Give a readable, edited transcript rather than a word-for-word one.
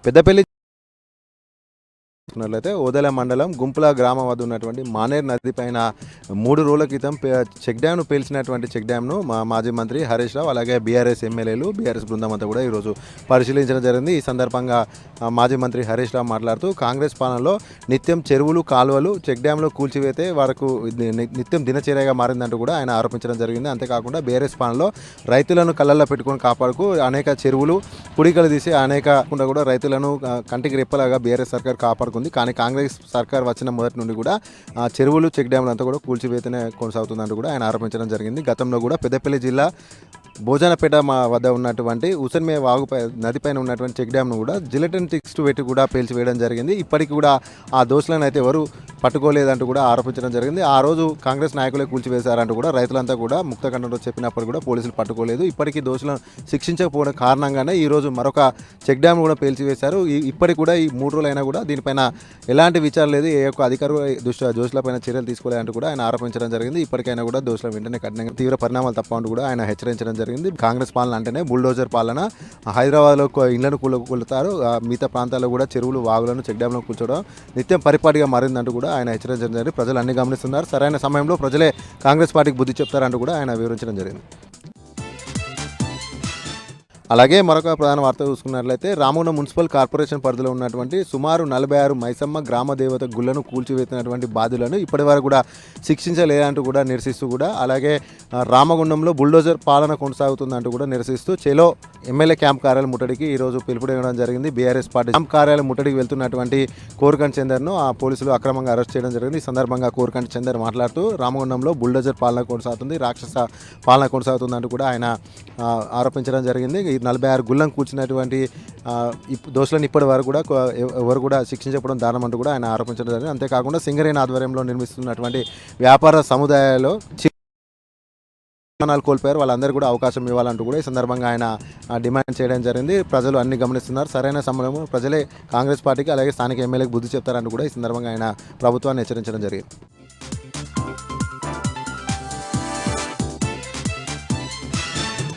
పెద్దపల్లి చూసుకున్నట్లయితే ఓదెల మండలం గుంపుల గ్రామం వద్ద ఉన్నటువంటి మానేర్ నది పైన 3 రోజుల క్రితం చెక్ డ్యామ్ను పేల్చినటువంటి చెక్ డ్యామ్ను మాజీ మంత్రి హరీష్ రావు అలాగే బీఆర్ఎస్ ఎమ్మెల్యేలు బీఆర్ఎస్ బృందం అంతా కూడా ఈరోజు పరిశీలించడం జరిగింది. ఈ సందర్భంగా మాజీ మంత్రి హరీష్ రావు మాట్లాడుతూ కాంగ్రెస్ పాలనలో నిత్యం చెరువులు కాలువలు చెక్ డ్యాంలో కూల్చివేతే వరకు నిత్యం దినచర్యగా మారిందంటూ కూడా ఆయన ఆరోపించడం జరిగింది. అంతేకాకుండా బీఆర్ఎస్ పాలనలో రైతులను కళ్ళల్లో పెట్టుకొని కాపాడుకు అనేక చెరువులు పుడికలు తీసి అనేక కూడా రైతులను కంటికి రెప్పలాగా బీఆర్ఎస్ సర్కార్ కాపాడుకుంది. కానీ కాంగ్రెస్ సర్కార్ వచ్చిన మొదటి నుండి కూడా చెరువులు చెక్ డ్యామ్లు అంతా కూడా కూల్చివేతనే కొనసాగుతుందంటూ కూడా ఆయన ఆరోపించడం జరిగింది. గతంలో కూడా పెద్దపల్లి జిల్లా భోజనపేట వద్ద ఉన్నటువంటి ఉసన్మే వాగుపై నదిపైన ఉన్నటువంటి చెక్ డ్యామ్ను కూడా జిలెటిన్ టిక్స్ పెట్టి కూడా పేల్చివేయడం జరిగింది. ఇప్పటికి కూడా ఆ దోషులను అయితే ఎవరు పట్టుకోలేదంటూ కూడా ఆరోపించడం జరిగింది. ఆ రోజు కాంగ్రెస్ నాయకులే కూల్చివేశారంటూ కూడా రైతులంతా కూడా ముక్తకంఠంతో చెప్పినప్పుడు కూడా పోలీసులు పట్టుకోలేదు. ఇప్పటికీ దోషులను శిక్షించకపోవడం కారణంగానే ఈరోజు మరొక చెక్ డ్యామ్ కూడా పేల్చివేశారు. ఇప్పటికి కూడా ఈ 3 రోజులైనా కూడా దీనిపైన ఎలాంటి విచారణ లేదు, ఏ ఒక్క అధికారులు దోషులపైన చర్యలు తీసుకోలేదంటూ కూడా ఆయన ఆరోపించడం జరిగింది. ఇప్పటికైనా కూడా దోషుల వెంటనే కఠినంగా తీవ్ర పరిణామాలు తప్పంటూ కూడా ఆయన హెచ్చరించడం జరిగింది. కాంగ్రెస్ పాలన అంటేనే బుల్డోజర్ పాలన. హైదరాబాద్లో ఇళ్లను కూలుతారు, మిగతా ప్రాంతాల్లో కూడా చెరువులు వాగులను చెక్ డ్యాంలను కూల్చడం నిత్యం పరిపాటిగా మారిందంటూ కూడా ఆయన హెచ్చరించడం జరిగింది. ప్రజలు అన్ని గమనిస్తున్నారు, సరైన సమయంలో ప్రజలే కాంగ్రెస్ పార్టీకి బుద్ధి చెప్తారంటూ కూడా ఆయన వివరించడం జరిగింది. అలాగే మరొక ప్రధాన వార్త చూసుకున్నట్లయితే రామగుండం మున్సిపల్ కార్పొరేషన్ పరిధిలో ఉన్నటువంటి సుమారు 46 మైసమ్మ గ్రామ దేవత గుళ్లను కూల్చివేసినటువంటి బాధ్యులను ఇప్పటివరకు కూడా శిక్షించలేదంటూ కూడా నిరసిస్తూ కూడా అలాగే రామగుండంలో బుల్డోజర్ పాలన కొనసాగుతుందంటూ కూడా నిరసిస్తూ చెలో ఎమ్మెల్యే క్యాంప్ కార్యాలయం ముట్టడికి ఈరోజు పిలుపునివ్వడం జరిగింది. బీఆర్ఎస్ పార్టీ క్యాంప్ కార్యాలయం ముట్టడికి వెళ్తున్నటువంటి కోరకంటి చందర్ను ఆ పోలీసులు అక్రమంగా అరెస్ట్ చేయడం జరిగింది. ఈ సందర్భంగా కోరకంటి చందర్ మాట్లాడుతూ రామగుండంలో బుల్డోజర్ పాలన కొనసాగుతుంది, రాక్షస పాలన కొనసాగుతుందంటూ కూడా ఆయన ఆరోపించడం జరిగింది. 46 గుళ్ళను కూర్చున్నటువంటి దోషులను ఇప్పటి వరకు కూడా ఎవరు కూడా శిక్షించడం దారుణం అంటూ కూడా ఆయన ఆరోపించడం జరిగింది. అంతేకాకుండా సింగరేణి ఆధ్వర్యంలో నిర్మిస్తున్నటువంటి వ్యాపార సముదాయాల్లో కోల్పోయారు, వాళ్ళందరూ కూడా అవకాశం ఇవ్వాలంటూ కూడా ఈ సందర్భంగా ఆయన డిమాండ్ చేయడం జరిగింది. ప్రజలు అన్ని గమనిస్తున్నారు, సరైన సమయంలో ప్రజలే కాంగ్రెస్ పార్టీకి అలాగే స్థానిక ఎమ్మెల్యేకి బుద్ధి చెప్తారంటూ కూడా ఈ సందర్భంగా ఆయన ప్రభుత్వాన్ని హెచ్చరించడం జరిగింది.